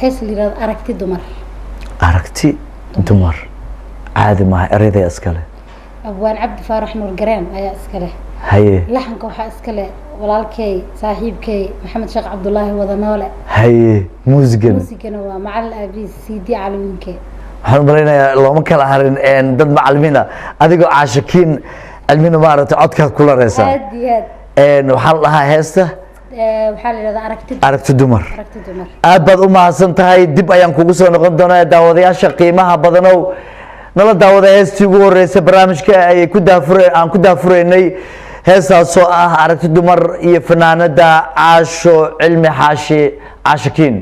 حس اللي راد أركتي دمر aragti dumar caadi maaha erayday iskale أبوان عبد فارح نور جرام أيا إسكاله haye لحن كوحة إسكاله walaalkay saaxiibkay maxamed sheekh cabdullaahi wada noole haye muusigana waa macal abi CD calaminke waxaan maraynayaa looma kala harin dad macallimiina adigoo caashikiin cilmina maaragtay codka kula reeysan waxaan lahaa heesta waxaa la yiraahdaa aragti dumar aad baad u mahadsan tahay dib ayaan kugu soo noqon doonaa daawadayaasha qiimaha badanow nala daawada heestii ugu horeysay barnaamijka ay ku daafureynay heesaasoo ah aragti dumar iyo fanaanada caasho cilmi xaashi caashikiin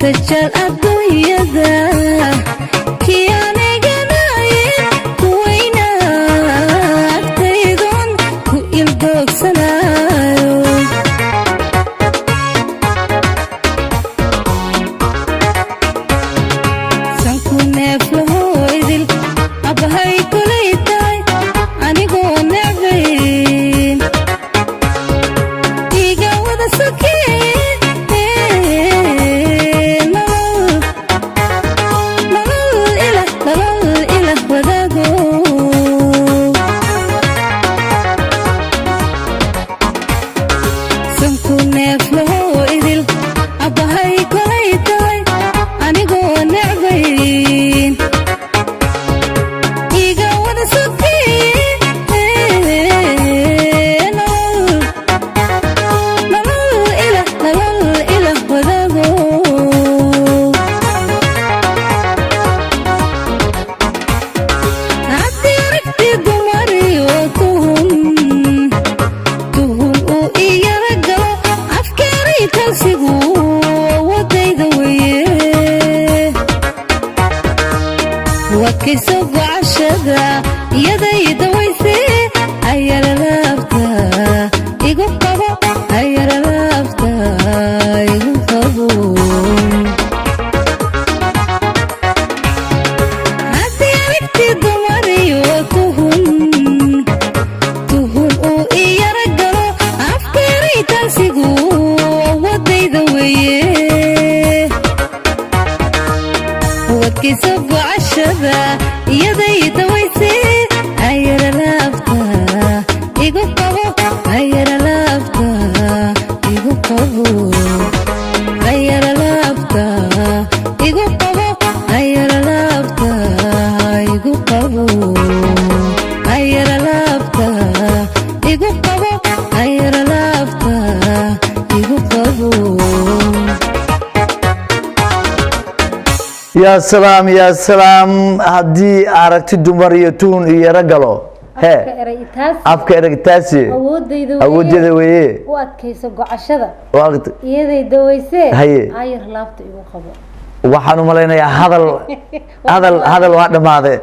تجعل الدنيا كياني جناين كوينا تيدون كيلدوك سلايو سنكو نفلهو إذل أبهاي كليتاي أنيقو نعبين إيقا ودا سكين وكسب عشدا يدي دويسي أير لافتا إيقو قبو أير لافتا إيقو قبو هدي عرفتي دماري وتهن أو إيا رجلو أفكاري تنسيقو ودي دويه وكسب عشدا يدي دويسي أير لافتا إيقو قبو أير لافتا إيقو قبو أير لافتا إيقو قبو أير لافتا إيقو قبو أير لافتا إيقو قبو أير لافتا إيقو قبو يا سلام يا سلام هدي أركت دمر يتون يرجلو أفكار إرجتاسي أود يدوي وقت كيس قعشة وقت يدي دويسه هي عير لافت يبغى خبر waxaan u malaynayaa hadal waa dhamaaday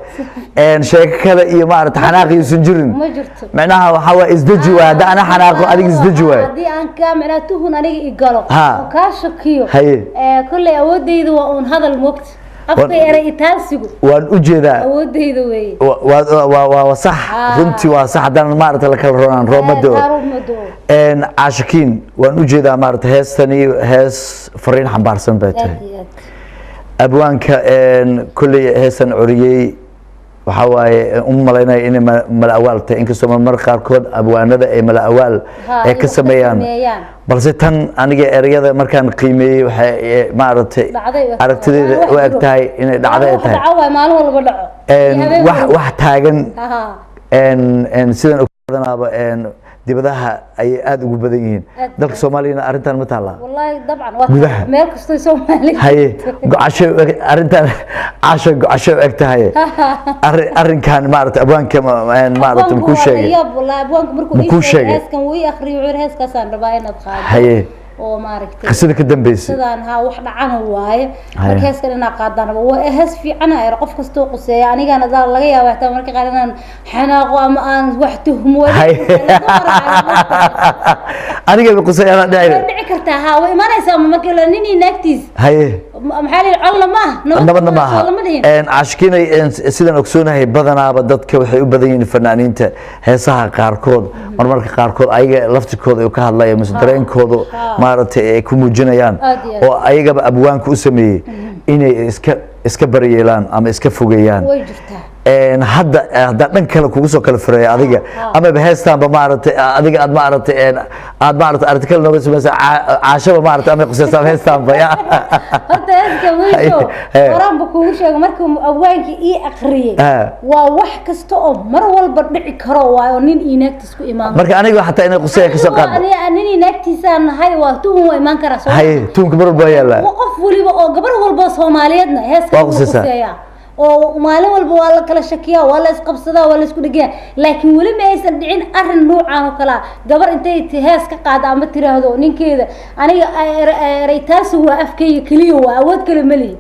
sheeko kale iyo maarata xanaaq iyo jirin ma jirto macnaha waxa waa isdaji waa hada ana xanaaqo adiga isdaji waa hadii aan ka macnaa tuhun aniga igalo oo ka shakiyo kulli awoodeydu waa un hadal moogta afka eray itaasigu waan u jeedaa awoodeydu way waa sax runtii waa sax hadan maarata la kala roonaan roomado caashikiin waan u jeedaa maarata heestani hees fariin xambaarsan bay tahay abwaanka kulli heesan curiyay waxa waaye malaynay in malawaalta inkastoo mar qaarkood abwaanada ay malawaal ay ka sameeyaan balse tan aniga erayada markaan qiimeeyay waxa maaragtay aragtideeda u eg tahay inay dhacday tahay maalin walba dhaco wax taagan sidan ognaaba dibadaha ay aad ugu badan yihiin dalka Soomaaliya arintan ma taala wallahi dabcan meel kasto Soomaaliya haye go'asho arintan caasho go'asho egtahay arinkan maarta abwaanka maarta ku sheegay wallahi abwaanka markuu heeskan wii akhriyo heeskaasaan rabaa inaad qaado haye oo maaragtay qisada ka dambeysay sidaan wax dhacan waaye markaas inaa qaadana waa hees fiican ay qof kasto quseeya anigana laga yaabaa taa markii qaar inaan xanaaqo ama aan wax tuhmo aniga quseeyana dhici kartaa ha way imanaysaa markii la nini naagtiis haye maxaa la cunla ma nabadna ma aha ashkinay sidan ogsoonahay badanaaba dadka waxay u badan yihiin fanaaniinta heesaha qaarkood marmarka qaarkood ayaga laftikooda ay ka hadlayaan dareenkooda maaragtay ay ku muujinayaan oo ayagaba abwaanku u sameeyay inay iska baryeelaan ama iska fogeeyaan way jirtaa hadda dhan kale kugu soo kala furay adiga ama heestaanba maaragtay adiga aad maaragtay article nooga sameeyay caashaba maaragtay ama qisasam heestaanba ya hadda heeska wiisho qoran buu kugu sheegay markuu abwaankii ii aqriyay waa wax kasta oo mar walba dhici karo waa nin inaagtiis ku imaan marka aniga xataa inay qisay ka soo qaado nin inaagtiisa nahay waa tuhun waa imaan kara soo hay tuhunka mar walba yaala qof waliba oo gabar walba Soomaaliyeedna heeska ku quseeya oo maalin walba waa la kala shakiyaa waa la isqabsadaa waa la isku dhigaa laakiin weli ma aysan dhicin arrin noocan oo kala gabar intay hees ka qaado ama tiraahdo ninkeeda aniga raytaasi waa afkayga kaliya waa awood kale ma lihi